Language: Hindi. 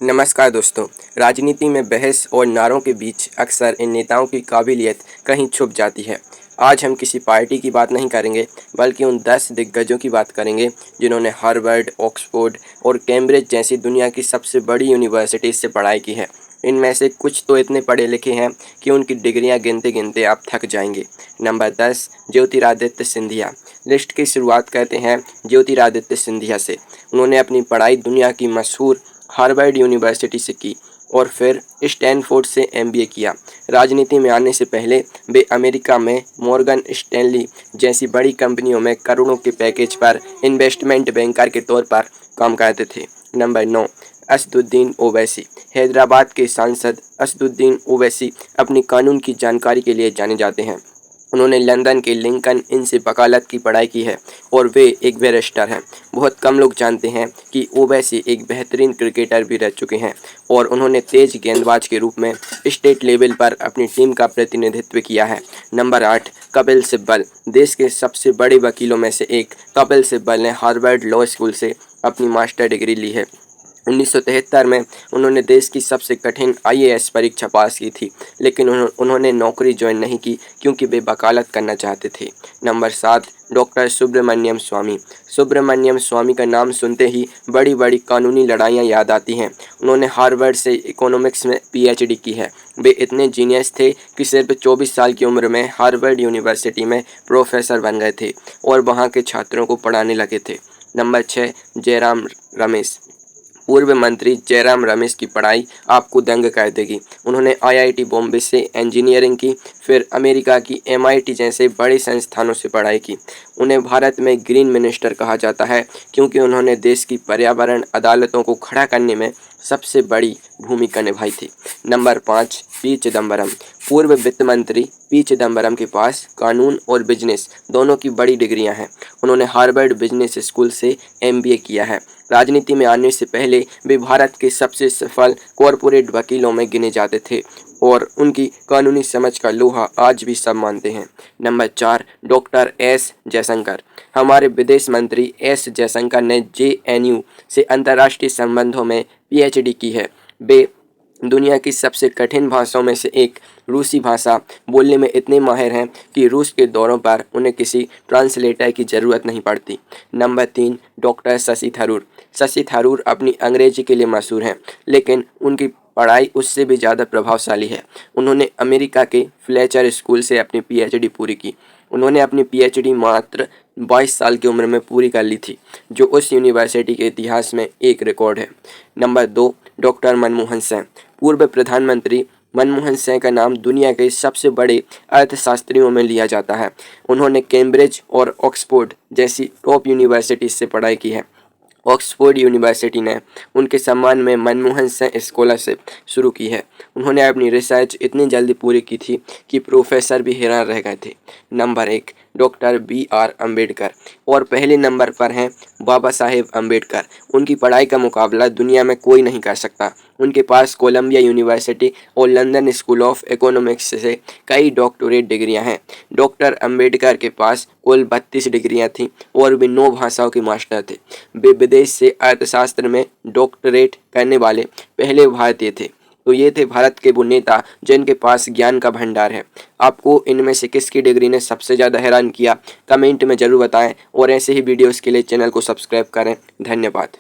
नमस्कार दोस्तों। राजनीति में बहस और नारों के बीच अक्सर इन नेताओं की काबिलियत कहीं छुप जाती है। आज हम किसी पार्टी की बात नहीं करेंगे, बल्कि उन 10 दिग्गजों की बात करेंगे जिन्होंने हार्वर्ड, ऑक्सफोर्ड और कैम्ब्रिज जैसी दुनिया की सबसे बड़ी यूनिवर्सिटी से पढ़ाई की है। इनमें से कुछ तो इतने पढ़े लिखे हैं कि उनकी डिग्रियां गिनते गिनते आप थक जाएंगे। नंबर 10, ज्योतिरादित्य सिंधिया। लिस्ट की शुरुआत करते हैं ज्योतिरादित्य सिंधिया से। उन्होंने अपनी पढ़ाई दुनिया की मशहूर हार्वर्ड यूनिवर्सिटी से की और फिर स्टैनफोर्ड से एमबीए किया। राजनीति में आने से पहले वे अमेरिका में मॉर्गन स्टैनली जैसी बड़ी कंपनियों में करोड़ों के पैकेज पर इन्वेस्टमेंट बैंकर के तौर पर काम करते थे। नंबर 9, असदुद्दीन ओवैसी। हैदराबाद के सांसद असदुद्दीन ओवैसी अपनी कानून की जानकारी के लिए जाने जाते हैं। उन्होंने लंदन के लिंकन इन से वकालत की पढ़ाई की है और वे एक बैरिस्टर हैं। बहुत कम लोग जानते हैं कि ओवैसी एक बेहतरीन क्रिकेटर भी रह चुके हैं और उन्होंने तेज गेंदबाज के रूप में स्टेट लेवल पर अपनी टीम का प्रतिनिधित्व किया है। नंबर 8, कपिल सिब्बल। देश के सबसे बड़े वकीलों में से एक कपिल सिब्बल ने हार्वर्ड लॉ स्कूल से अपनी मास्टर डिग्री ली है। 1973 में उन्होंने देश की सबसे कठिन आईएएस परीक्षा पास की थी, लेकिन उन्होंने नौकरी ज्वाइन नहीं की क्योंकि वे वकालत करना चाहते थे। नंबर 7, डॉक्टर सुब्रमण्यम स्वामी। सुब्रमण्यम स्वामी का नाम सुनते ही बड़ी बड़ी कानूनी लड़ाइयाँ याद आती हैं। उन्होंने हार्वर्ड से इकोनॉमिक्स में पीएचडी की है। वे इतने जीनियस थे कि सिर्फ 24 साल की उम्र में हार्वर्ड यूनिवर्सिटी में प्रोफेसर बन गए थे और वहाँ के छात्रों को पढ़ाने लगे थे। नंबर 6, जयराम रमेश। पूर्व मंत्री जयराम रमेश की पढ़ाई आपको दंग कर देगी। उन्होंने आईआईटी बॉम्बे से इंजीनियरिंग की, फिर अमेरिका की एमआईटी जैसे बड़े संस्थानों से पढ़ाई की। उन्हें भारत में ग्रीन मिनिस्टर कहा जाता है क्योंकि उन्होंने देश की पर्यावरण अदालतों को खड़ा करने में सबसे बड़ी भूमिका निभाई थी। Number 5, P Chidambaram. पूर्व वित्त मंत्री पी चिदम्बरम के पास कानून और बिजनेस दोनों की बड़ी डिग्रियां हैं। उन्होंने हार्वर्ड बिजनेस स्कूल से एमबीए किया है। राजनीति में आने से पहले वे भारत के सबसे सफल कॉरपोरेट वकीलों में गिने जाते थे और उनकी कानूनी समझ का लोहा आज भी सब मानते हैं। Number 4, doctor S Jaishankar. हमारे विदेश मंत्री एस जयशंकर ने जेएनयू से अंतर्राष्ट्रीय संबंधों में पीएचडी की है। वे दुनिया की सबसे कठिन भाषाओं में से एक रूसी भाषा बोलने में इतने माहिर हैं कि रूस के दौरों पर उन्हें किसी ट्रांसलेटर की ज़रूरत नहीं पड़ती। Number 3, doctor Shashi Tharoor. शशि थरूर अपनी अंग्रेजी के लिए मशहूर हैं, लेकिन उनकी पढ़ाई उससे भी ज़्यादा प्रभावशाली है। उन्होंने अमेरिका के फ्लेचर स्कूल से अपनी पीएचडी पूरी की। उन्होंने अपनी पीएचडी मात्र 22 साल की उम्र में पूरी कर ली थी, जो उस यूनिवर्सिटी के इतिहास में एक रिकॉर्ड है। Number 2, doctor Manmohan Singh. पूर्व प्रधानमंत्री मनमोहन सिंह का नाम दुनिया के सबसे बड़े अर्थशास्त्रियों में लिया जाता है। उन्होंने कैम्ब्रिज और ऑक्सफोर्ड जैसी टॉप यूनिवर्सिटी से पढ़ाई की है। ऑक्सफोर्ड यूनिवर्सिटी ने उनके सम्मान में मनमोहन सिंह स्कॉलरशिप शुरू की है। उन्होंने अपनी रिसर्च इतनी जल्दी पूरी की थी कि प्रोफेसर भी हैरान रह गए थे। Number 1, doctor BR Ambedkar. और पहले नंबर पर हैं बाबा साहेब अम्बेडकर। उनकी पढ़ाई का मुकाबला दुनिया में कोई नहीं कर सकता। उनके पास कोलंबिया यूनिवर्सिटी और लंदन स्कूल ऑफ इकोनॉमिक्स से कई डॉक्टरेट डिग्रियां हैं। डॉक्टर अम्बेडकर के पास कुल 32 डिग्रियां थीं और वे 9 भाषाओं के मास्टर थे। वे विदेश से अर्थशास्त्र में डॉक्टरेट करने वाले पहले भारतीय थे। तो ये थे भारत के वो नेता जिनके पास ज्ञान का भंडार है। आपको इनमें से किसकी डिग्री ने सबसे ज़्यादा हैरान किया, कमेंट में ज़रूर बताएं और ऐसे ही वीडियोस के लिए चैनल को सब्सक्राइब करें। धन्यवाद।